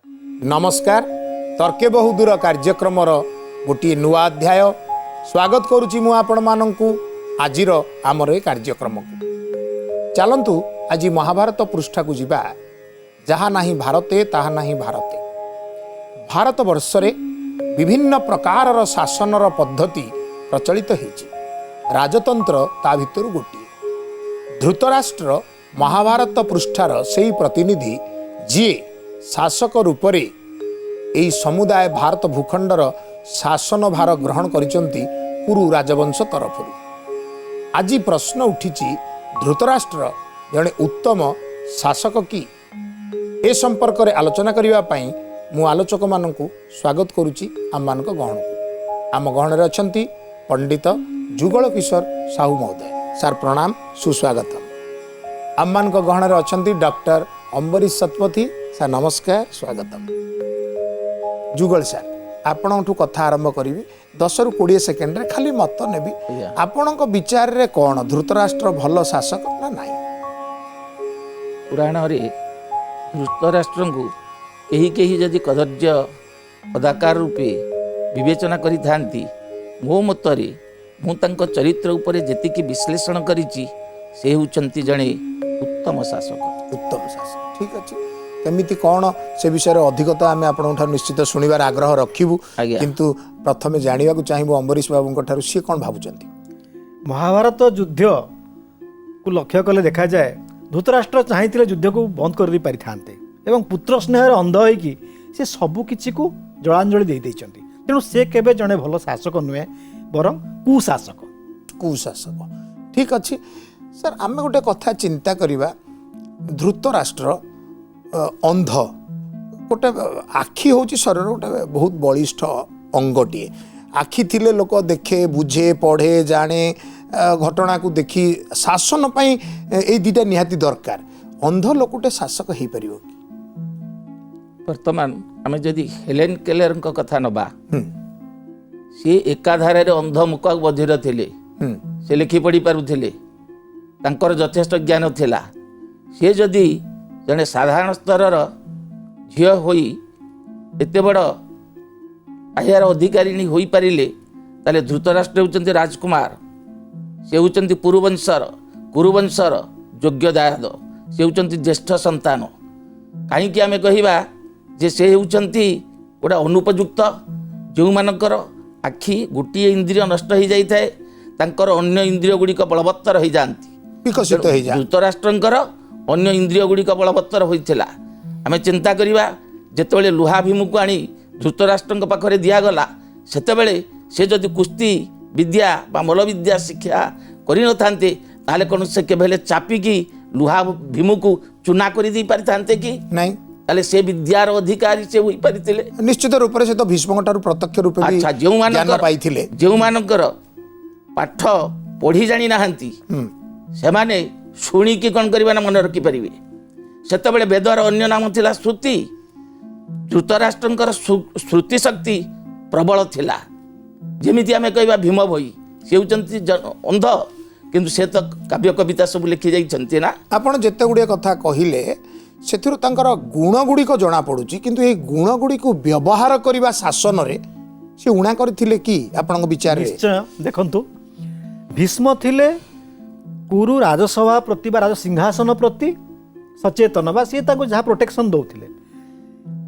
नमस्कार तर्के बहुदूर कार्यक्रम गोटे नुआ अध्याय स्वागत करुच्ची मु आपण मानू आजिर आमर ए कार्यक्रम को चलतु आज महाभारत पृष्ठा को जीवा जहाँ नहीं भारते ताहा नहीं भारते भारत वर्षरे विभिन्न प्रकार शासन पद्धति प्रचलित होती राजतंत्र ता भितर गोटे धृतराष्ट्र महाभारत पृष्ठार से प्रतिनिधि जी शासक रूपरे यही समुदाय भारत भूखंडर शासन भार ग्रहण करिसंती कुरु राजवंश तरफ आज प्रश्न उठी धृतराष्ट्र जड़े उत्तम शासक कि ए संपर्क में आलोचना करने मु आलोचक मानक स्वागत करुच्ची आम मान गहन को आम गहन अच्छा पंडित जुगल किशोर साहू महोदय सार प्रणाम सुस्वागतम आम मान गहन अच्छा डॉक्टर अम्बरीश शतपथी सार नमस्कार स्वागतम जुगल सार आपणठू कथा आरंभ करी 10 ରୁ 20 सेकेंड रे खाली मत नेबी आपणक विचार रे कौन धृतराष्ट्र भल शासक ना नहीं पुराण रे धृतराष्ट्र को कहीं जदि कदर्य अदाकार रूपे विवेचना करी थांती मो मतरे मु तांको चरित्र उपरे जेतिकी विश्लेषण करिछि से होचंती जणे उत्तम शासक ठीक अच्छे केमिति कौन से विषय अधिकता आम आपन निश्चित शुणवार आग्रह रखिबू किंतु प्रथमे जानिबा को चाहिबो अम्बरीश बाबू ठारू सी कौन भाबुचंती महाभारत युद्ध को लक्ष्य कले देखा जाए धृतराष्ट्र चाहिए युद्ध को बंद कर दी पारि थांते एवं पुत्र स्नेह अंध होइकी से सबु किछि को जलांजलि दे दैछंती तेणु से केबे जणे भल शासक नुहे बरं कुशासक ठीक अच्छे सर आम गोटे कथा चिंता करिबा धृतराष्ट्र अंध गोटे आखि हूँ शरीर गोटे बहुत बलिष्ठ अंगटीए आखि थिले लोक देखे बुझे पढ़े जाने घटना को देखी शासन पाई ए दीटा निहाती दरकार अंध लोकटे शासक हो पार कि वर्तमान आम जदि हेलेन केलर कथा नबा सी एकाधारे अंध मुख बधिर थिले से लिखि पढ़ी पारुथिले तांकर यथेष्ट ज्ञान थिला सी जदि जड़े साधारण स्तर झील होई एते बड़ आयार अधिकारी हो पारे ताले धृतराष्ट्र होउचंती राजकुमार से होउचंती कुरुवंशर योग्य दायाद से होउचंती ज्येष्ठ संतान कहीं आमे कहिबा जे से होउचंती गोटा अनुपयुक्त जो मानकर आखि गोटे इंद्रिय नष्ट हो जाए तांकर अन्य इंद्रिय गुड़िक बलवत्तर हो जाती विकसित हो जाए धृतराष्ट्रंकर अन्य इंद्रिय गुड़िक बलवत्तर होता आम चिंता करवा जिते लुहा भीम को आनी धृतराष्ट्र पाखे दिगला सेतेबेले से जदि कुस्ती विद्या बा मल विद्या शिक्षा करि नथांते ताले कोन से केबेले चापिकी लुहा भीम को चुना कर दी पारिथांते कि नहीं ताले से विद्यार अधिकारी से होई परिथिले निश्चित रूप से तो भीष्मठारु प्रत्यक्ष रूप में अच्छा जो मानकर पाठ पढ़ी जानी नाहंती से माने शुणिकी कौन करवा ना मन रखिपारे से वेदर अन्य नाम थिला श्रुति धृतराष्ट्रंकर श्रुति शक्ति प्रबल थिला जेमिति आमे कहबा भीम भई से होचंती अंध किंतु से तो काव्य कविता सब लिखि जाइछंती ना आपण जेते गुडे कथा कहिले सेथिरु तांकर गुण गुड़िक जना पड़ुची किंतु ए गुण गुड़िक व्यवहार करबा शासन रे से उणा करथिले कि आपन विचार रे निश्चय देखंतु भीष्म थिले कुरु राजसभा प्रति राज सिंहासन प्रति सचेतन बा सी जहाँ प्रोटेक्शन दौले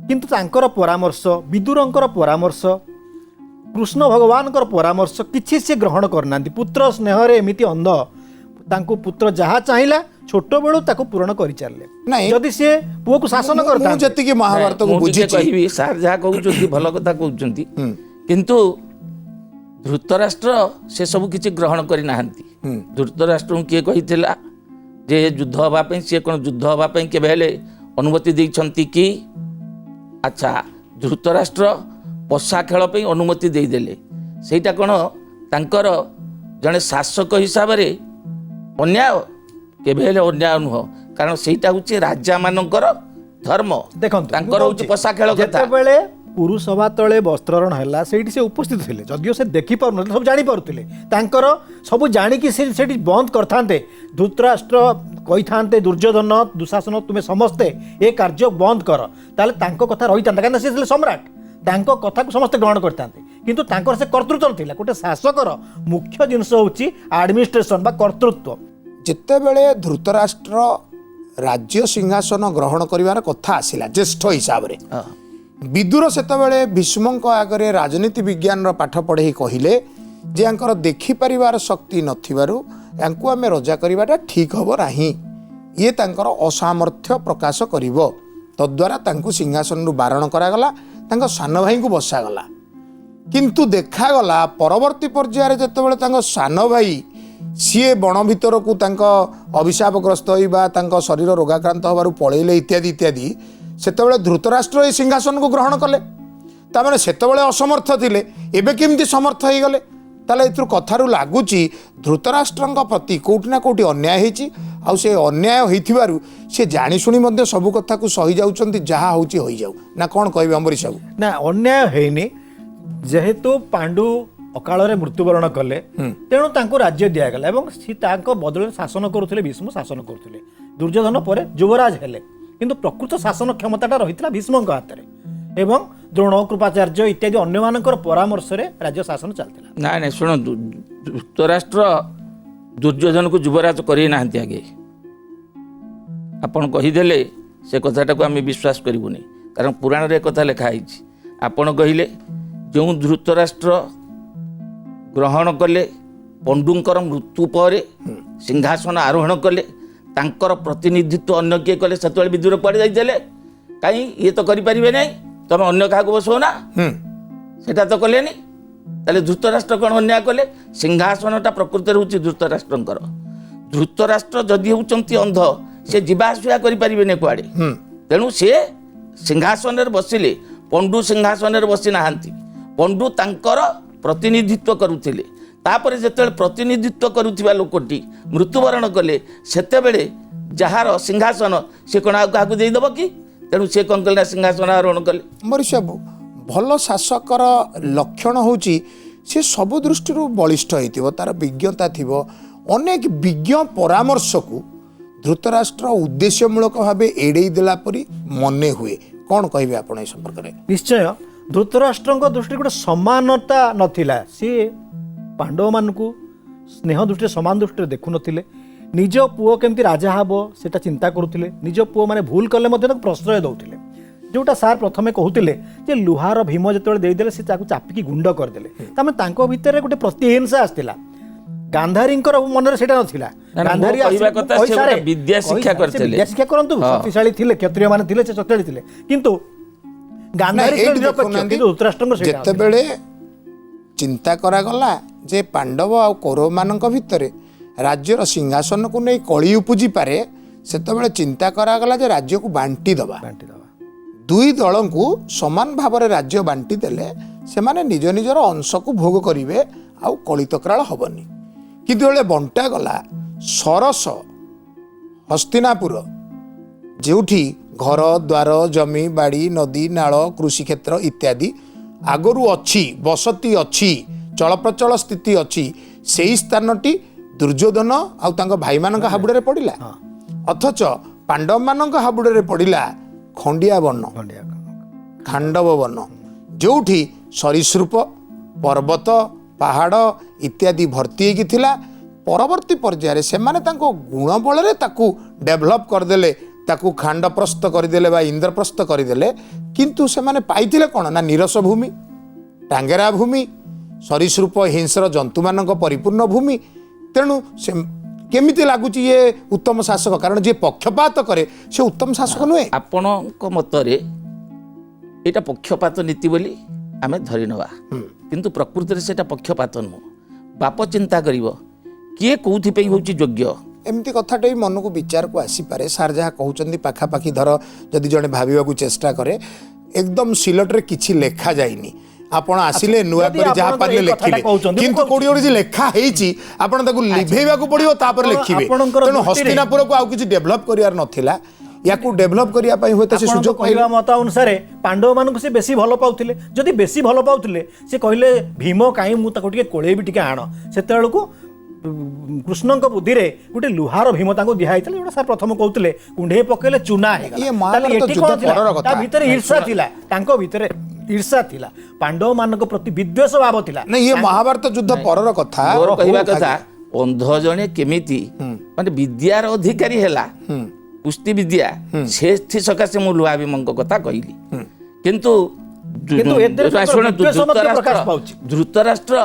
किंतु तांकर परामर्श विदुरंकर परामर्श कृष्ण भगवान परामर्श किछि से ग्रहण करना पुत्र स्नेह एमती अंध तांको पुत्र जहाँ चाहिला छोट बेलू ताको पूरण कर चलले जदि से पुओ को शासन करता जति महाभारत को बुझी कहिबी सार जहाँ कहउचंती भल कथा कहउचंती किंतु धृतराष्ट्र से सब किछि ग्रहण करि नाहंती धृतराष्ट्र किए कहिथिला जे युद्ध होगापी सी कौन युद्ध होगापी केबे हेले अनुमति देइछंती कि अच्छा धृतराष्ट्र पशा खेल पे अनुमति देदेले सेटा कौन तांकर जड़े शासक हिसाब से अन्याय केबे हेले अन्याय नुह कारण सेटा होची राजा मानकर धर्म देखंतु तांकर होची पशा खेल कथा जेतेबेले कुरु सभा तले वस्त्रहरण है से उपस्थित थे जदिव से देखिपार सब जापे सब जाणिकी से बंद करते धृतराष्ट्र कही था दुर्योधन दुशासन तुम्हें समस्ते ए कार्य बंद कर ताले कथा रही था कहीं सी सम्राट तांको कथा को समस्ते ग्रहण करते किंतु तांकर से कर्तृत्व थिला गोटे शासकर मुख्य जिनस होची एडमिनिस्ट्रेशन बा कर्तृत्व जितेबले धृतराष्ट्र राज्य सिंहासन ग्रहण करिवार कथा आसिला ज्येष्ठ हिसाब रे विदुर सेतबेले भीष्मଙ୍କ आगरे राजनीति विज्ञान पाठ पढ़े कहले जे यांकर देखि परिवार शक्ति नथिबारु यांकु आमे रजा करिवाटा ठीक हबो नाही ये तांकर असामर्थ्य प्रकाश करिवो तद्वारा तांकु सिंहासन रु बारण करागला तांको सान भाई को बसागला किंतु देखागला परवर्ती पर्यायर जेतेबेले तांको सान भाई सीए बण भितर को तांको अभिशापग्रस्त होइबा तांको शरीर रोगाक्रांत होबारु पळेले इत्यादि इत्यादि सेतेबेले धृतराष्ट्र ए सिंहासन को ग्रहण कले तामाने सेतेबेले असमर्थ थिले एबे केमती समर्थ होई गले ताले एथुर कथारु लागुची धृतराष्ट्रଙ୍କ प्रति कोठी ना कोठी अन्याय हेची आ से अन्याय होइथिबारु से जानि सुनी मध्ये सब कथा को सही जाउचंती जहा होची होई जाउ ना कोन कहबे अमरीश बाबू ना अन्याय हेनी जेहेतु पांडु अकाल मृत्युवरण कले तेणु तांको राज्य दिगला बदल शासन करुले भीष्म शासन करुले दुर्योधन पर युवराज हेले किंतु प्रकृत शासन क्षमता रही भीष्म हाथ में एवं द्रोण कृपाचार्य इत्यादि अन्य मानकर परामर्श रे राज्य शासन चलता ना ना शुणु धृतराष्ट्र दुर्योधन को युवराज करे ना आगे आपण कहीदेले से कथाटा को आम विश्वास करूनी कारण पुराण रे कथा लिखाई आपण कहले जो धृतराष्ट्र ग्रहण कले पंडुंकर मृत्यु पर सिंहासन आरोहण कले तांकर प्रतिनिधित्व अन्य किए कले से विदुर कुआड़े जाइए कहीं ये तो करें ना तुम अन्य क्या बसो ना सेटा तो कले ताले धृतराष्ट्र कौन अन्याय कले सिंहासनटा प्रकृत हूँ धृतराष्ट्रंकर धृतराष्ट्र जदि होती अंध से जावासुआ करें कुआड़े तेणु सी सिंहासन बसिले पंडु सिंहासन बसी ना पंडु तांकर प्रतिनिधित्व करुले तापर जिते प्रतिनिधित्व करुवा लोकटी मृत्युवरण कले सेतेबेले जार सिंहासन से कौन क्या देदेव कि तेणु सी कौन कले सिंहासन आरोहण कले अमरीश बाबू भल शासकर लक्षण होची से सब दृष्टि बलिष्ठ होइतिबो तार विज्ञता थिबो अनेक विज्ञ परामर्श को धृतराष्ट्र उद्देश्यमूलक भाव एड़े देला परी मने हुए कौन कहबे आपण ए संपर्क रे निश्चय धृतराष्ट्र दृष्टि गोटे समानता नथिला सी पांडव मानकु स्नेह दृष्टि समान दृष्टि देखु नथिले निज पुओ केमती राजा हबो सेटा चिंता करुथिले निज पुओ माने भूल कले मध्ये प्रश्रय दउथिले जोटा सार प्रथमे कहूतिले जे लुहार भीम जेतेबेले देइदेले से ताकु चापिकी गुंड करदेले तामे तांको भितर गोटे प्रतिहिंसा आस्तिला गांधारींकर मन रे सेटा नथिला गांधारी विद्या शिक्षा करथिले विद्या शिक्षा करंतु शक्तिशाली थिले क्षत्रिय माने थिले से शक्तिशाली थिले किंतु गांधारी जेतेबेले चिंता करागला जे पांडव आ कौरव मानक भितरे राज्यर सिंहासन को नहीं कली उपजी पारे सेतेबेले चिंता करागला जे राज्य को बांटी दबा दुई दल को समान भाव में राज्य बांटी देले से माने निज निजर अंश को भोग करिवे आ कलितक्राल हबनी किंतु बेले बंटा गला सरस हस्तिनापुर जोठी घर द्वार जमी बाड़ी नदी नाल कृषि क्षेत्र इत्यादि आगरू अच्छी बसती अच्छी चलप्रचल स्थिति अच्छी से ही स्थानटी दुर्योधन आउ भाई मान हाबुड़े पड़ा अथच पांडव मान हाबुड़े पड़ा खंडिया वन खांडव वन जोठी सरीसृप पर्वत पहाड़ इत्यादि भर्ती होता परवर्ती पर्यायर से गुण बल डेभलप करदेले ताकू खांडप्रस्थ करदेले बा इंद्रप्रस्थ करदेले किंतु से माने पाइथिले कौन ना नीरस भूमि टांगेरा भूमि सरीसृप हिंस्र जंतु मानक परिपूर्ण भूमि तेणु से केमिति लागुची ये उत्तम शासक कारण जे पक्षपात करे से उत्तम शासक नुहे आपणक मतरे एटा पक्षपात नीति बोली आमे धरि नवा किंतु प्रकृति रे सेटा पक्षपात नु बाप चिंता करिवो किए कोउथि पई होची योग्य एमती कथाटे मन को विचार को आसीपे सार जहाँ कहते पाखापाखि धर जदि जड़े भाव चेष्टा करे एकदम सिलट किसी लेखा जाइनी आपण आसिले नुआ कर जहाँ पारे लिखिले किंतु कोड़ी कोड़ी लेखा हेची आपण ताकू लिभेइबा को पड़िबो तापर लिखिबे तेणु हस्तिनापुर को आउ किछि डेभलप करियार नथिला याकू डेभलप करिया पई होय त से ଆପଣଙ୍କ सुजोग କହିବା पाइले ମତ ଅନୁସାରେ ପାଣ୍ଡବ ମାନଙ୍କୁ ସେ ବେଶୀ ଭଲ ପାଉଥିଲେ। ଯଦି ବେଶୀ ଭଲ ପାଉଥିଲେ ସେ କହିଲେ ଭୀମ କାହିଁ ମୁଁ ତାକୁ ଟିକେ କୋଳେଇବି ଟିକେ ଆଣ। ସେତେବେଳକୁ କୃଷ୍ଣଙ୍କ ବୁଦ୍ଧିରେ ଗୋଟେ ଲୁହାର ଭୀମ ତାଙ୍କୁ ଦିଆହେଇଥିଲା ଯୋଉଟା ସାର୍ ପ୍ରଥମ କହୁଥିଲେ କୁଣ୍ଢେଇ ପକେଇଲେ ଚୁନା ହେଇଗଲା। ଇଏ ମହାଭାରତ ତାହେଲେ ଏଠି ଯୁଦ୍ଧ କ'ଣ ଥିଲା? ପରର କଥା। ତା ଭିତରେ ଈର୍ଷା ଥିଲା, ତାଙ୍କ ଭିତରେ ଈର୍ଷା ଥିଲା, ପାଣ୍ଡବ ମାନଙ୍କ ପ୍ରତି ବିଦ୍ୱେଷ ଭାବ ଥିଲା। नहीं ये महाभारत युद्ध परर कथा ମୋର କହିବା କଥା ଅନ୍ଧ ଜଣେ କେମିତି ମାନେ ବିଦ୍ୟାର ଅଧିକାରୀ ହେଲା କୁସ୍ତି ବିଦ୍ୟା ସେଥି ସକାଶେ ମୁଁ ଲୁହା ଭୀମଙ୍କ କଥା କହିଲି। କିନ୍ତୁ କିନ୍ତୁ ଏଥିରେ ଶୁଣ, ବିଦ୍ୱେଷ ମଧ୍ୟ ପ୍ରକାଶ ପାଉଛି। ଧୃତରାଷ୍ଟ୍ର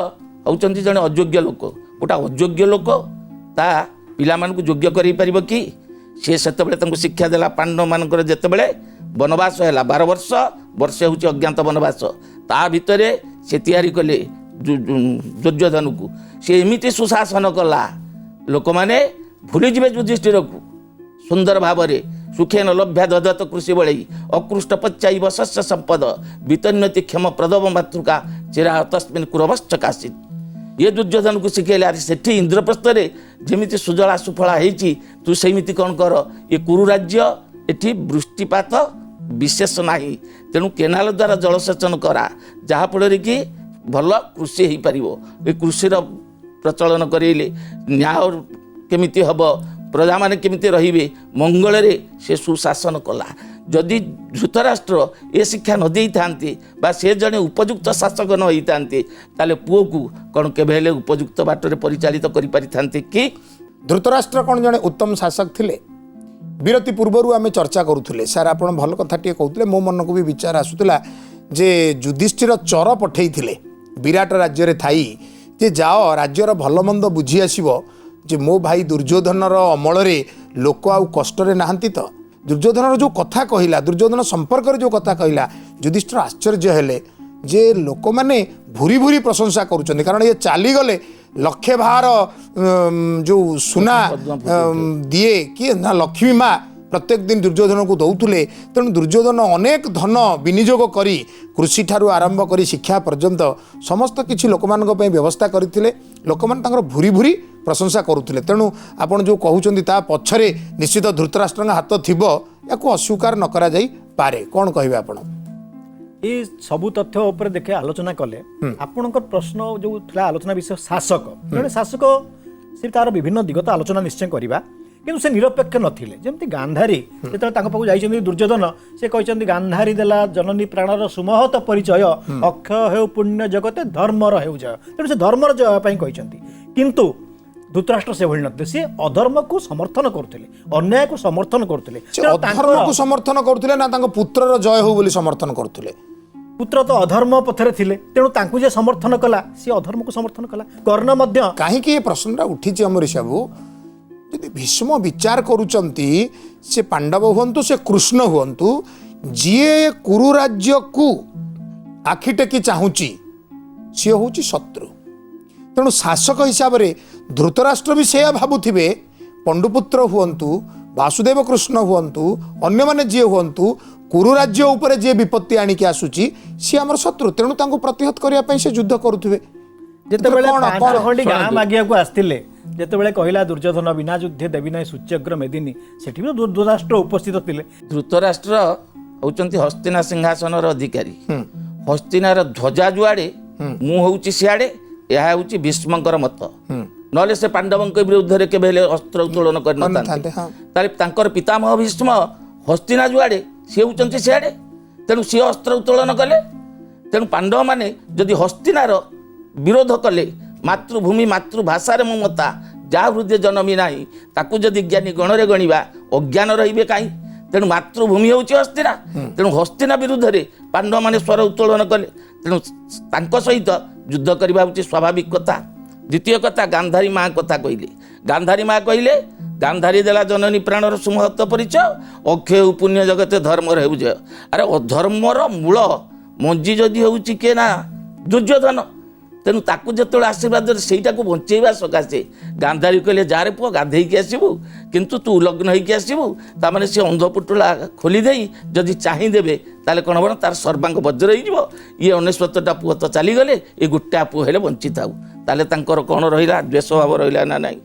ହଉଛନ୍ତି ଜଣେ ଅଯୋଗ୍ୟ ଲୋକ। ଗୋଟା ଅଯୋଗ୍ୟ ଲୋକ ତା ପିଲାମାନଙ୍କୁ ଯୋଗ୍ୟ କରାଇ ପାରିବ କି? ସେ ସେତେବେଳେ ତାଙ୍କୁ ଶିକ୍ଷା ଦେଲା ପାଣ୍ଡବମାନଙ୍କର ଯେତେବେଳେ ବନବାସ ହେଲା 12 ବର୍ଷ, ବର୍ଷେ ହେଉଛି ଅଜ୍ଞାତ ବନବାସ, ତା ଭିତରେ ସେ ତିଆରି କଲେ ଦୁର୍ଯ୍ୟୋଧନକୁ। ସେ ଏମିତି ସୁଶାସନ କଲା ଲୋକମାନେ ଭୁଲିଯିବେ ଯୁଧିଷ୍ଠିରକୁ। ସୁନ୍ଦର ଭାବରେ ସୁଖେନ ଲଭ୍ୟା ଦଦତ କୃଷି ବଳେଇ ଅକୃଷ୍ଟ ପଚ୍ଚାଇବ ଶସ୍ୟ ସମ୍ପଦ ବିତନ୍ନତି କ୍ଷମ ପ୍ରଦବ ମାତୃକା ଚିରା ତସ୍ମିନ୍ କୁରବଶ୍ଚ କାଶିତ୍। ये दुर्योधन को शिखेले आरे सेठी इंद्रप्रस्थरे जेमिति सुजला सुफला ହେଇଛି तू सेमिति कौन कर। ये कुरु राज्य एठी वृष्टिपात विशेष नाही, तेणु केनाल द्वारा जलसेचन करा जहाँफल कि भल कृषि हो पार। ये कृषिर प्रचलन करेले न्याय केमिति हम, प्रजा माने केमिति रहिबे मंगल रे से सुशासन कला। जदि धृतराष्ट्र ए शिक्षा न दे था से जड़े उपयुक्त शासक न होता ताले पुओ को कौन केबे उपयुक्त बाटर परिचालित कर पारि थांते कि? धृतराष्ट्र कौन जड़े उत्तम शासक थिले? विरति पूर्वर आम चर्चा करुले सार आप भल कथा टे कहते मो मन को भी विचार आसूला जे युधिष्ठिर चर पठे विराट राज्य थाई जे जाओ राज्यर भल मंद बुझी आसब जे मो भाई दुर्योधनर अमल लोक आउ कष्ट नहांती तो दुर्योधन जो कथा कहला दुर्योधन संपर्क जो कथा कहला युधिष्ठिर आश्चर्य हेले जे लोक मैंने भूरी भूरी प्रशंसा करुँच कारण ये चलीगले लक्षे भार जो सुना दिए किए ना लक्ष्मी माँ प्रत्येक दिन दुर्योधन को दौले तेणु दुर्योधन अनेक धन विनियोग करी कृषि ठारू आरंभ करी शिक्षा पर्यंत समस्त किछि लोक मान व्यवस्था करते लोक मान भूरी भूरी प्रशंसा करुले। तेणु आपड़ जो कहते ता पछरे निश्चित धृतराष्ट्र हाथ थिबो याकू अस्वीकार न करा जाई पारे। कौन कहबे आपण? ये सबु तथ्य उपर देखे आलोचना कले आपणकर प्रश्न जो थिला आलोचना विषय शासक जड़े शासक से तार विभिन्न दिगत आलोचना निश्चय करवा किंतु से निरपेक्ष नथिले। जेमती गांधारी जेतले तांको पाखु जाइछन्ती दुर्योधन से कहछन्ती गांधारी देला जननी प्राणर सुमहत परिचय अक्षय हेउ पुण्य जगते धर्मर हेउ जय। तेणु से धर्मर जय पई कहछन्ती किंतु धृतराष्ट्र से भଳି नथिले। से अधर्म को समर्थन करथिले, अन्याय को समर्थन करथिले। अधर्म को समर्थन करथिले ना तांको पुत्रर जय हो बोली समर्थन करथिले? पुत्र तो अधर्म पथरे थिले तेणु तांकु जे समर्थन कला से अधर्म को समर्थन कला। कर्ण मध्य काहेकि ये प्रश्नटा उठिछि अमरीश बाबू यदि भीष्म विचार करुचंती से पांडव हुअंतु से कृष्ण हुअंतु जीए कुरु राज्य को आखि टेकी चाहूची सी होची शत्रु। तेणु शासक हिसाब से धृतराष्ट्र भी से भावुथिबे पंडुपुत्र हुअंतु वासुदेव कृष्ण हुअंतु अन्य माने जी हुअंतु कुरु राज्य उपरे जे विपत्ति आनिकी आसुची सी आमर शत्रु। तेणु तांको प्रतिहत करिया पई से युद्ध करुथिबे। जेतेबेले पांच खंडी गाँ मागिया को आस्तिले जेतेबेले कहिला दुर्योधन बिना युद्धे देवी नाही सूच्यग्र मेदिनी सेठी भी धृतराष्ट्र उपस्थित थिले। धृतराष्ट्र होउचंती हस्तिना सिंहासनर अधिकारी। हस्तिनार ध्वजा जुआड़े मु होउची सियाड़े यह होउची भीष्मकर मत नले से पांडवंक विरुद्ध रे केबे अस्त्र उत्तोलन करनथांते ताले तांकर पितामह भीष्म हस्तिना जुआड़े से होउचंती सियाड़े तेणु सी अस्त्र उत्तोलन कले। तेणु पांडव माने जदि हस्तिनार विरोध कले मातृभूमि मातृभाषा रे ममता जा हृदय जन्मी नाही ताकू जदि ज्ञानी गणरे गणिबा अज्ञान रहिबे काई। तेणु मातृभूमि होउची हस्तिना। तेणु हस्तिना विरुद्ध रे पांडव माने स्वर उत्तोलन कले। तेणु तांको सहित युद्ध करबा होउची स्वाभाविक कथा। द्वितीय कथा गांधारी माँ कथा कहले। गांधारी माँ कहले गांधारी देला जननी प्राणर सुमहत परिचय अक्षय पुण्य जगते धर्मर हेउ जय। अरे अधर्मर मूल मंजी जदि होउची के ना दुर्योधन तेणु ताकू जो आशीर्वाद सेटा को बंचेवा सकाशे गांधारी कहले जा रे पुआ गाधेकी आसबू किंतु तू उलग्न होइकी आसबू तामाने से अंधपुटुला खोली देई जदि चाहिदेबे ताले कौन बन तार सर्वांग वज्र हो ये 99टा पुओ तो चलीगले ये गोटा पुओ हेले बंची थाऊ ताले तांकर कौन रहिला द्वेष भाव रहिला ना नहीं?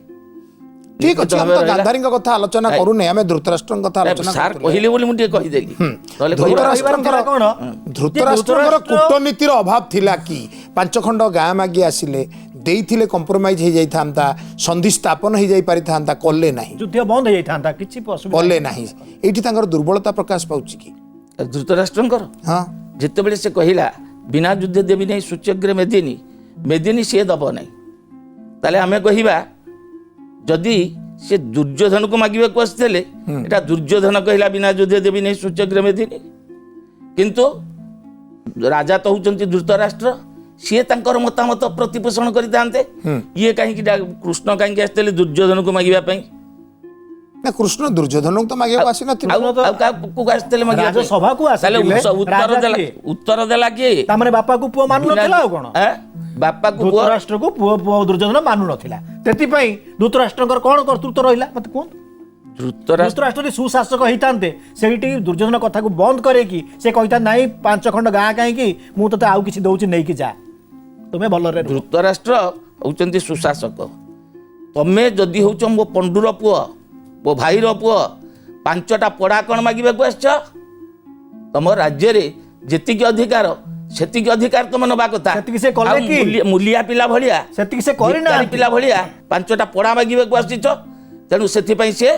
ଠିକ ଅଛି ଆମେ ତ ରହିଲା। ଗାନ୍ଧାରୀଙ୍କ କଥା ଆଲୋଚନା କରୁନେ ଆମେ ଧୃତରାଷ୍ଟ୍ରଙ୍କ କଥା ଆଲୋଚନା ସାର୍ କରୁଥିଲେ। କହିଲେ ବୋଲି ମୁଁ ଟିକେ କହିଦେଲି ନହେଲେ ଧୃତରାଷ୍ଟ୍ରଙ୍କର କଣ? ଧୃତରାଷ୍ଟ୍ରଙ୍କର ଧୃତରାଷ୍ଟ୍ର- କୂଟନୀତିର ଅଭାବ ଥିଲା କି 5 ଖଣ୍ଡ ଗାଁ ମାଗି ଆସିଲେ ଦେଇଥିଲେ କମ୍ପ୍ରମାଇଜ ହେଇଯାଇଥାନ୍ତା ସନ୍ଧି ସ୍ଥାପନ ହେଇଯାଇ ପାରିଥାନ୍ତା କଲେ ନାହିଁ ଯୁଦ୍ଧ ବନ୍ଦ ହେଇଯାଇଥାନ୍ତା କିଛି ଅସୁବିଧା କଲେ ନାହିଁ ଏଇଠି ତାଙ୍କର ଦୁର୍ବଳତା ପ୍ରକାଶ ପାଉଛି କି ଧୃତରାଷ୍ଟ୍ରଙ୍କର ହଁ ଯେତେବେଳେ ସେ କହିଲା ବିନା ଯୁଦ୍ଧ ଦେବି ନାହିଁ ସୂଚ୍ୟଗ୍ରେ ମେଦିନୀ ମେଦିନୀ ସିଏ ଦବ ନାହିଁ ତାହେଲେ ଆମେ କହିବା ଯଦି ସେ ଦୁର୍ଯ୍ୟୋଧନକୁ ମାଗିବାକୁ ଆସିଥିଲେ ଏଟା ଦୁର୍ଯ୍ୟୋଧନ କହିଲା ବିନା ଯୁଦ୍ଧ ଦେବି ନାହିଁ ସୂଚ୍ୟଗ୍ରେ ମେଦିନୀ କିନ୍ତୁ ରାଜା ତ ହଉଛନ୍ତି ଧୃତରାଷ୍ଟ୍ର ସିଏ ତାଙ୍କର ମତାମତ ପ୍ରତିପୋଷଣ କରିଥାନ୍ତେ ଇଏ କାହିଁକି କୃଷ୍ଣ କାହିଁକି ଆସିଥିଲେ ଦୁର୍ଯ୍ୟୋଧନକୁ ମାଗିବା ପାଇଁ ନା କୃଷ୍ଣ ଦୁର୍ଯ୍ୟୋଧନକୁ ତ ମାଗିବାକୁ ଆସିନଥିଲେ ଆଉ ଆଉ କାହାକୁ ଆସିଥିଲେ ମାଗିବା ପାଇଁ? ରାଜସଭାକୁ ତାହେଲେ ଆସିଥିଲେ, ଉତ୍ତର ରାଜା ଦେଲା କିଏ? ଉତ୍ତର ଦେଲା କିଏ ତାମାନେ ବାପାକୁ ପୁଅ ମାନୁ ନଥିଲା ଆଉ କଣ ଆଁ? ବାପାକୁ ପୁଅ ଧୃତରାଷ୍ଟ୍ରକୁ ପୁଅ ପୁଅ ଦୁର୍ଯ୍ୟୋଧନ ମାନୁ ନଥିଲା ସେଥିପାଇଁ ଧୃତରାଷ୍ଟ୍ରଙ୍କର କଣ କର୍ତ୍ତୃତ୍ୱ ରହିଲା ମତେ କୁହନ୍ତୁ ଧୃତରାଷ୍ଟ୍ର ଧୃତରାଷ୍ଟ୍ର ଯଦି ସୁଶାସକ ହେଇଥାନ୍ତେ ସେଇଠି ଦୁର୍ଯ୍ୟୋଧନ କଥାକୁ ବନ୍ଦ କରେଇକି ସେ କହିଥାନ୍ତେ ନାଇଁ 5 ଖଣ୍ଡ ଗାଁ କାହିଁକି ମୁଁ ତତେ ଆଉ କିଛି ଦଉଛି ନେଇକି ଯା ତୁମେ ଭଲରେ ରୁହ। ଧୃତରାଷ୍ଟ୍ର ହଉଛନ୍ତି ସୁଶାସକ ତମେ ଯଦି ହଉଛ ମୋ ପଣ୍ଡୁର ପୁଅ ମୋ ଭାଇର ପୁଅ 5ଟା ପଡ଼ା କ'ଣ ମାଗିବାକୁ ଆସିଛ ତମ ରାଜ୍ୟରେ ଯେତିକି ଅଧିକାର ସେତିକି ଅଧିକାର ତମେ ନେବା କଥା ସେତିକି ସେ କଲେ ଆଉ କି? ମୂଲିଆ ପିଲା ଭଳିଆ ସେତିକି ସେ ଭିକାରୀ କରିନାହାନ୍ତି ପିଲା ଭଳିଆ 5ଟା ପଡ଼ା ମାଗିବାକୁ ଆସିଛ ତେଣୁ ସେଥିପାଇଁ ସେ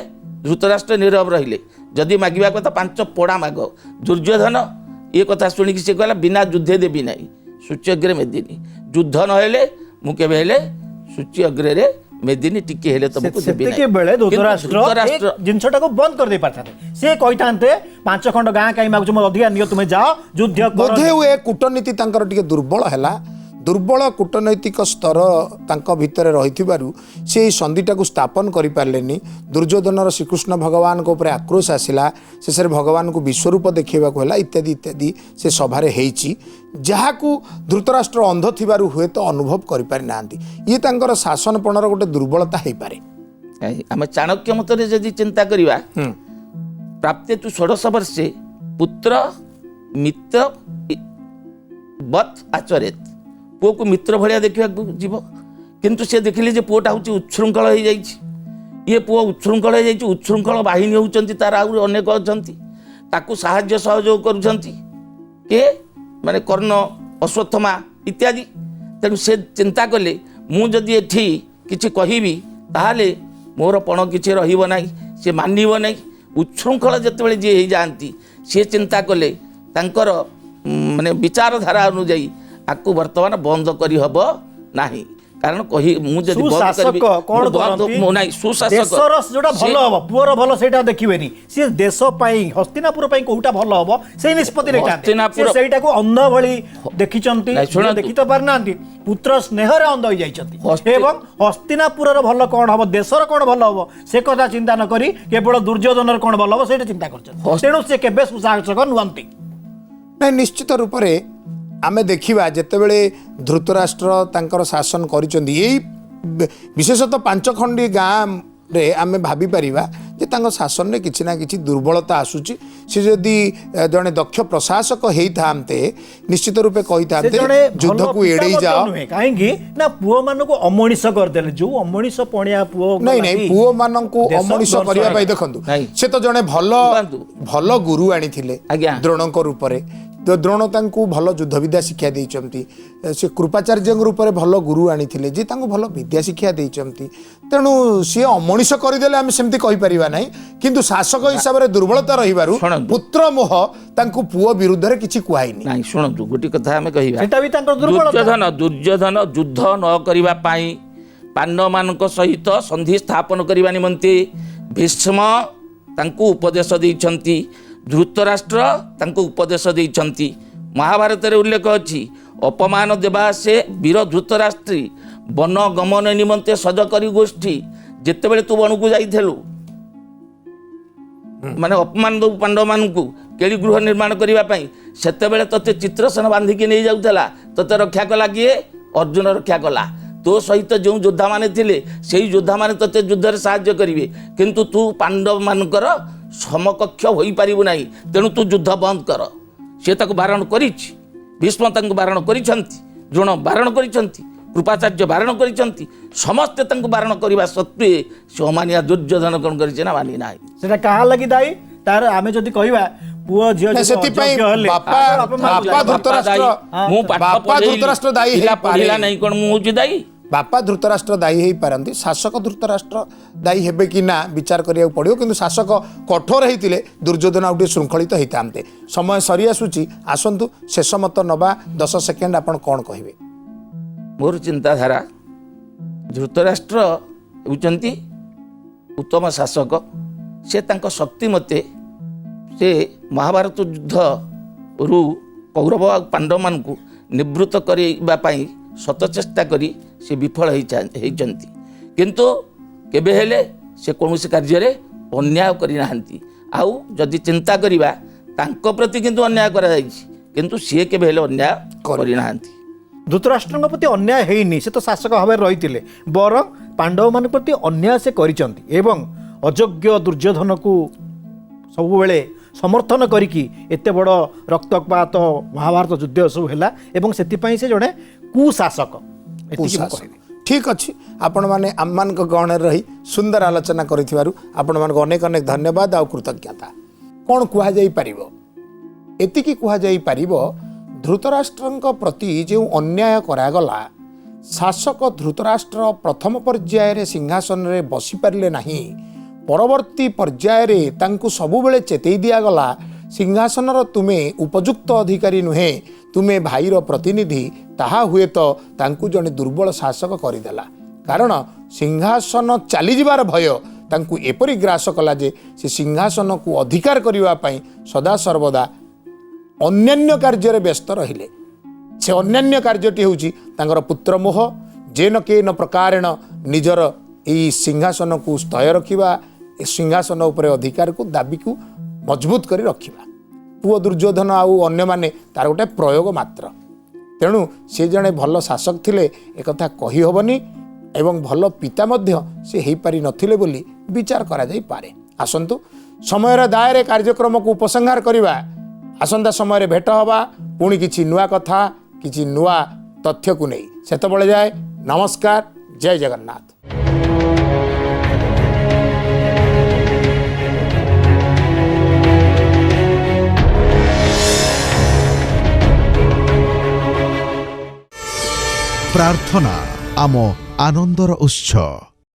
ଧୃତରାଷ୍ଟ୍ର ନୀରବ ରହିଲେ ଯଦି ମାଗିବା କଥା 5 ପଡ଼ା ମାଗ ଦୁର୍ଯ୍ୟୋଧନ ଏ କଥା ଶୁଣିକି ସେ କହିଲା ବିନା ଯୁଦ୍ଧେ ଦେବି ନାହିଁ ସୂଚ୍ୟଗ୍ରେ ମେଦିନୀ ଯୁଦ୍ଧ ନହେଲେ ମୁଁ କେବେ ହେଲେ ସୂଚି ଅଗ୍ରରେ ମେଦିନୀ ଟିକେ ହେଲେ ତମକୁ ଦେବି ସେତିକି ନାହିଁ। ବେଳେ କିନ୍ତୁ ଧୃତରାଷ୍ଟ୍ର ଏ ଜିନିଷଟାକୁ ବନ୍ଦ କରିଦେଇ ପାରିଥାନ୍ତେ ସେ କହିଥାନ୍ତେ 5 ଖଣ୍ଡ ଗାଁ କାହିଁ ମାଗୁଛ ମୋ ଅଧିକା ନିଅ ତୁମେ ଯାଅ ଯୁଦ୍ଧ କର ବୋଧେ ହୁଏ କୂଟନୀତି ତାଙ୍କର ଟିକେ ଦୁର୍ବଳ ହେଲା ଦୁର୍ବଳ କୂଟନୈତିକ ସ୍ତର ତାଙ୍କ ଭିତରେ ରହିଥିବାରୁ ସେ ଏହି ସନ୍ଧିଟାକୁ ସ୍ଥାପନ କରିପାରିଲେନି ଦୁର୍ଯ୍ୟୋଧନର ଶ୍ରୀକୃଷ୍ଣ ଭଗବାନଙ୍କ ଉପରେ ଆକ୍ରୋଶ ଆସିଲା ଶେଷରେ ଭଗବାନଙ୍କୁ ବିଶ୍ୱରୂପ ଦେଖାଇବାକୁ ହେଲା ଇତ୍ୟାଦି ଇତ୍ୟାଦି ସେ ସଭାରେ ହେଇଛି ଯାହାକୁ ଧୃତରାଷ୍ଟ୍ର ଅନ୍ଧ ଥିବାରୁ ହୁଏତ ଅନୁଭବ କରିପାରିନାହାନ୍ତି ଇଏ ତାଙ୍କର ଶାସନପଣର ଗୋଟେ ଦୁର୍ବଳତା ହେଇପାରେ ଆମେ ଚାଣକ୍ୟ ମତରେ ଯଦି ଚିନ୍ତା କରିବା ପ୍ରାପ୍ତେ ତୁ ଷୋଡ଼ଶ ବର୍ଷେ ପୁତ୍ର ମିତ୍ର ବତ୍ ଆଚରେତ୍ ପୁଅକୁ ମିତ୍ର ଭଳିଆ ଦେଖିବାକୁ ଯିବ କିନ୍ତୁ ସେ ଦେଖିଲେ ଯେ ପୁଅଟା ହେଉଛି ଉଚ୍ଛୃଙ୍ଖଳ ହେଇଯାଇଛି ଇଏ ପୁଅ ଉଚ୍ଛୃଙ୍ଖଳ ହେଇଯାଇଛି ଉଚ୍ଛୃଙ୍ଖଳ ବାହିନୀ ହେଉଛନ୍ତି ତାର ଆହୁରି ଅନେକ ଅଛନ୍ତି ତାକୁ ସାହାଯ୍ୟ ସହଯୋଗ କରୁଛନ୍ତି କିଏ ମାନେ କର୍ଣ୍ଣ ଅଶ୍ୱତ୍ଥମା ଇତ୍ୟାଦି ତେଣୁ ସେ ଚିନ୍ତା କଲେ ମୁଁ ଯଦି ଏଠି କିଛି କହିବି ତାହେଲେ ମୋର ପଣ କିଛି ରହିବ ନାହିଁ ସେ ମାନିବ ନାହିଁ ଉଚ୍ଛୃଙ୍ଖଳ ଯେତେବେଳେ ଯିଏ ହେଇଯାଆନ୍ତି ସିଏ ଚିନ୍ତା କଲେ ତାଙ୍କର ମାନେ ବିଚାରଧାରା ଅନୁଯାୟୀ ଆକୁ ବର୍ତ୍ତମାନ ବନ୍ଦ କରିହେବ ନାହିଁ କାରଣ ମୁଁ ଯଦି ବନ୍ଦ କରିବି ସୁଶାସକ କଣ କରନ୍ତି ନାହିଁ ସୁଶାସକ ଦେଶର ଯୋଉଟା ଭଲ ହବ ପୁଅର ଭଲ ସେଇଟା ଦେଖିବେନି ସିଏ ଦେଶ ପାଇଁ ହସ୍ତିନାପୁର ପାଇଁ କୋଉଟା ଭଲ ହବ ସେଇ ନିଷ୍ପତ୍ତି ନେଇଥାନ୍ତି ହସ୍ତିନାପୁର- ସେଇଟାକୁ ଅନ୍ଧ ଭଳି ଦେଖିଛନ୍ତି ନାଇଁ, ଶୁଣନ୍ତୁ। ଦେଖି ତ ପାରୁନାହାନ୍ତି ପୁତ୍ର ସ୍ନେହରେ ଅନ୍ଧ ହେଇଯାଇଛନ୍ତି ହସ୍ତି- ଏବଂ ହସ୍ତିନାପୁରର ଭଲ କଣ ହବ ଦେଶର କଣ ଭଲ ହବ ସେ କଥା ଚିନ୍ତା ନ କରି କେବଳ ଦୁର୍ଯ୍ୟୋଧନର କଣ ଭଲ ହବ ସେଇଟା ଚିନ୍ତା କରିଛନ୍ତି ତେଣୁ ସେ କେବେ ସୁଶାସକ ନୁହନ୍ତି ନାଇଁ ନିଶ୍ଚିତ ରୂପରେ ଆମେ ଦେଖିବା ଯେତେବେଳେ ଧୃତରାଷ୍ଟ୍ର ତାଙ୍କର ଶାସନ କରିଛନ୍ତି ଏଇ ବିଶେଷତଃ 5 ଖଣ୍ଡି ଗାଁରେ ଆମେ ଭାବିପାରିବା ଯେ ତାଙ୍କ ଶାସନରେ କିଛି ନା କିଛି ଦୁର୍ବଳତା ଆସୁଛି ସେ ଯଦି ଜଣେ ଦକ୍ଷ ପ୍ରଶାସକ ହେଇଥାନ୍ତେ ନିଶ୍ଚିତ ରୂପେ କହିଥାନ୍ତେ ଯୁଦ୍ଧକୁ ଏଡ଼େଇ ଯାଅ କାହିଁକି ନା ପୁଅ ମାନଙ୍କୁ ଅମଣିଷ କରିଦେଲେ ଯୋଉ ଅମଣିଷ ପଣିଆ ପୁଅ ନାଇଁ ନାଇଁ ପୁଅମାନଙ୍କୁ ଦେଶ ଅମଣିଷ ଦର୍ଶନ- କରିବା ପାଇଁ ଦେଖନ୍ତୁ ନାଇଁ। ସେ ତ ଜଣେ କୁହନ୍ତୁ। ଭଲ ଗୁରୁ ଆଣିଥିଲେ ଆଜ୍ଞା। ଦ୍ରୋଣଙ୍କ ରୂପରେ ତ ଦ୍ରୋଣ ତାଙ୍କୁ ଭଲ ଯୁଦ୍ଧ ବିଦ୍ୟା ଶିକ୍ଷା ଦେଇଛନ୍ତି ସେ କୃପାଚାର୍ଯ୍ୟଙ୍କ ରୂପରେ ଭଲ ଗୁରୁ ଆଣିଥିଲେ ଯିଏ ତାଙ୍କୁ ଭଲ ବିଦ୍ୟା ଶିକ୍ଷା ଦେଇଛନ୍ତି ତେଣୁ ସିଏ ଅମଣିଷ କରିଦେଲେ ଆମେ ସେମିତି କହିପାରିବା ନାହିଁ କିନ୍ତୁ ଶାସକ ହିସାବରେ ଦୁର୍ବଳତା ରହିବାରୁ ଶୁଣନ୍ତୁ। ପୁତ୍ର ମୋହ ତାଙ୍କୁ ପୁଅ ବିରୁଦ୍ଧରେ କିଛି କୁହାଇନି ନାଇଁ ଶୁଣନ୍ତୁ ଗୋଟେ କଥା ଆମେ କହିବା ସେଟା ବି ତାଙ୍କର ଦୁର୍ବଳତା ଦୁର୍ଯ୍ୟୋଧନ ଯୁଦ୍ଧ ନ କରିବା ପାଇଁ ପାଣ୍ଡବମାନଙ୍କ ସହିତ ସନ୍ଧି ସ୍ଥାପନ କରିବା ନିମନ୍ତେ ଭୀଷ୍ମ ତାଙ୍କୁ ଉପଦେଶ ଦେଇଛନ୍ତି ଧୃତରାଷ୍ଟ୍ର ତାଙ୍କୁ ଉପଦେଶ ଦେଇଛନ୍ତି ମହାଭାରତରେ ଉଲ୍ଲେଖ ଅଛି ଅପମାନ ଦେବା ସେ ବୀର ଧୃତରାଷ୍ଟ୍ରୀ ବନ ଗମନ ନିମନ୍ତେ ସଜ କରି ଗୋଷ୍ଠୀ ଯେତେବେଳେ ତୁ ବଣକୁ ଯାଇଥିଲୁ ମାନେ ଅପମାନ ଦେବୁ ପାଣ୍ଡବମାନଙ୍କୁ କେଳି ଗୃହ ନିର୍ମାଣ କରିବା ପାଇଁ ସେତେବେଳେ ତତେ ଚିତ୍ରସେନ ବାନ୍ଧିକି ନେଇଯାଉଥିଲା ତତେ ରକ୍ଷା କଲା କିଏ ଅର୍ଜୁନ ରକ୍ଷା କଲା ତୋ ସହିତ ଯେଉଁ ଯୋଦ୍ଧାମାନେ ଥିଲେ ସେଇ ଯୋଦ୍ଧାମାନେ ତତେ ଯୁଦ୍ଧରେ ସାହାଯ୍ୟ କରିବେ କିନ୍ତୁ ତୁ ପାଣ୍ଡବମାନଙ୍କର ସମକକ୍ଷ ହୋଇପାରିବୁ ନାହିଁ ତେଣୁ ତୁ ଯୁଦ୍ଧ ବନ୍ଦ କର ସେ ତାକୁ ବାରଣ କରିଛି ଭୀଷ୍ମ ତାଙ୍କୁ ବାରଣ କରିଛନ୍ତି ଦ୍ରୋଣ ବାରଣ କରିଛନ୍ତି କୃପାଚାର୍ଯ୍ୟ ବାରଣ କରିଛନ୍ତି, ସମସ୍ତେ ତାଙ୍କୁ ବାରଣ କରିବା ସତ୍ତ୍ୱେ ସେ ଅମାନିଆ ଦୁର୍ଯ୍ୟୋଧନ କ'ଣ କରିছে ନା ମାନି ନାହିଁ। ସେଟା କାହା ଲାଗି ଦାୟୀ? ତାର ଆମେ ଯଦି କହିବା ପୁଅ ଝିଅ ଯଦି ସେଥିପାଇଁ ଅଯୋଗ୍ୟ ହେଲେ, ବାପା ତାର ବାପା ମା ବାପା ଧୃତରାଷ୍ଟ୍ର ମୁଁ ପାଠ ବାପା ଧୃତରାଷ୍ଟ୍ର ଦାୟୀ ପଢିଲା ହେଇପାରେ। ନାହିଁ କ'ଣ ମୁଁ ହେଉଛି ଦାୟୀ? ବାପା ଧୃତରାଷ୍ଟ୍ର ଦାୟୀ ହେଇପାରନ୍ତି, ଶାସକ ଧୃତରାଷ୍ଟ୍ର ଦାୟୀ ହେବେ କି ନା ବିଚାର କରିବାକୁ ପଡ଼ିବ। କିନ୍ତୁ ଶାସକ କଠୋର ହେଇଥିଲେ ଦୁର୍ଯ୍ୟୋଧନ ଆଉ ଟିକେ ଶୃଙ୍ଖଳିତ ହେଇଥାନ୍ତେ। ସମୟ ସରି ଆସୁଛି, ଆସନ୍ତୁ ଶେଷ ମତ ନେବା। 10 ସେକେଣ୍ଡ ଆପଣ କ'ଣ କହିବେ? ମୋର ଚିନ୍ତାଧାରା, ଧୃତରାଷ୍ଟ୍ର ହେଉଛନ୍ତି ଉତ୍ତମ ଶାସକ। ସେ ତାଙ୍କ ଶକ୍ତି ମତେ ସେ ମହାଭାରତ ଯୁଦ୍ଧରୁ କୌରବ ଆଉ ପାଣ୍ଡବମାନଙ୍କୁ ନିବୃତ୍ତ କରିବା ପାଇଁ ଶତ ଚେଷ୍ଟା କରି ସେ ବିଫଳ ହେଇଛନ୍ତି। କିନ୍ତୁ କେବେ ହେଲେ ସେ କୌଣସି କାର୍ଯ୍ୟରେ ଅନ୍ୟାୟ କରିନାହାନ୍ତି। ଆଉ ଯଦି ଚିନ୍ତା କରିବା, ତାଙ୍କ ପ୍ରତି କିନ୍ତୁ ଅନ୍ୟାୟ କରାଯାଇଛି, କିନ୍ତୁ ସିଏ କେବେ ହେଲେ ଅନ୍ୟାୟ କରିନାହାନ୍ତି। ଧୃତରାଷ୍ଟ୍ରଙ୍କ ପ୍ରତି ଅନ୍ୟାୟ ହେଇନି, ସେ ତ ଶାସକ ଭାବରେ ରହିଥିଲେ, ବରଂ ପାଣ୍ଡବମାନଙ୍କ ପ୍ରତି ଅନ୍ୟାୟ ସେ କରିଛନ୍ତି ଏବଂ ଅଯୋଗ୍ୟ ଦୁର୍ଯ୍ୟୋଧନକୁ ସବୁବେଳେ ସମର୍ଥନ କରିକି ଏତେ ବଡ଼ ରକ୍ତପାତ ମହାଭାରତ ଯୁଦ୍ଧ ସବୁ ହେଲା ଏବଂ ସେଥିପାଇଁ ସେ ଜଣେ କୁଶାସକ। ଏତିକି ମୁଁ କହିବି। ଠିକ୍ ଅଛି, ଆପଣମାନେ ଆମମାନଙ୍କ ଗହଣରେ ରହି ସୁନ୍ଦର ଆଲୋଚନା କରିଥିବାରୁ ଆପଣମାନଙ୍କୁ ଅନେକ ଅନେକ ଧନ୍ୟବାଦ ଆଉ କୃତଜ୍ଞତା। କ'ଣ କୁହାଯାଇପାରିବ? ଏତିକି କୁହାଯାଇପାରିବ, ଧୃତରାଷ୍ଟ୍ରଙ୍କ ପ୍ରତି ଯେଉଁ ଅନ୍ୟାୟ କରାଗଲା, ଶାସକ ଧୃତରାଷ୍ଟ୍ର ପ୍ରଥମ ପର୍ଯ୍ୟାୟରେ ସିଂହାସନରେ ବସିପାରିଲେ ନାହିଁ। ପରବର୍ତ୍ତୀ ପର୍ଯ୍ୟାୟରେ ତାଙ୍କୁ ସବୁବେଳେ ଚେତେଇ ଦିଆଗଲା, ସିଂହାସନର ତୁମେ ଉପଯୁକ୍ତ ଅଧିକାରୀ ନୁହେଁ, ତୁମେ ଭାଇର ପ୍ରତିନିଧି। ତାହା ହୁଏତ ତାଙ୍କୁ ଜଣେ ଦୁର୍ବଳ ଶାସକ କରିଦେଲା। କାରଣ ସିଂହାସନ ଚାଲିଯିବାର ଭୟ ତାଙ୍କୁ ଏପରି ଗ୍ରାସ କଲା ଯେ ସେ ସିଂହାସନକୁ ଅଧିକାର କରିବା ପାଇଁ ସଦାସର୍ବଦା ଅନ୍ୟାନ୍ୟ କାର୍ଯ୍ୟରେ ବ୍ୟସ୍ତ ରହିଲେ। ସେ ଅନ୍ୟାନ୍ୟ କାର୍ଯ୍ୟଟି ହେଉଛି ତାଙ୍କର ପୁତ୍ରମୋହ, ଯେନ କେନ ପ୍ରକାରେଣ ନିଜର ଏହି ସିଂହାସନକୁ ସ୍ଥୟ ରଖିବା, ଏ ସିଂହାସନ ଉପରେ ଅଧିକାରକୁ ଦାବିକୁ ମଜବୁତ କରି ରଖିବା। ପୁଅ ଦୁର୍ଯ୍ୟୋଧନ ଆଉ ଅନ୍ୟମାନେ ତାର ଗୋଟେ ପ୍ରୟୋଗ ମାତ୍ର। ତେଣୁ ସେ ଜଣେ ଭଲ ଶାସକ ଥିଲେ ଏକଥା କହିହେବନି ଏବଂ ଭଲ ପିତା ମଧ୍ୟ ସେ ହେଇପାରିନଥିଲେ ବୋଲି ବିଚାର କରାଯାଇପାରେ। ଆସନ୍ତୁ ସମୟର ଦାୟରେ କାର୍ଯ୍ୟକ୍ରମକୁ ଉପସଂହାର କରିବା। ଆସନ୍ତା ସମୟରେ ଭେଟ ହେବା ପୁଣି କିଛି ନୂଆ କଥା, କିଛି ନୂଆ ତଥ୍ୟକୁ ନେଇ। ସେତେବେଳେ ଯାଏ ନମସ୍କାର, ଜୟ ଜଗନ୍ନାଥ। प्रार्थना आम आनंदर उत्स।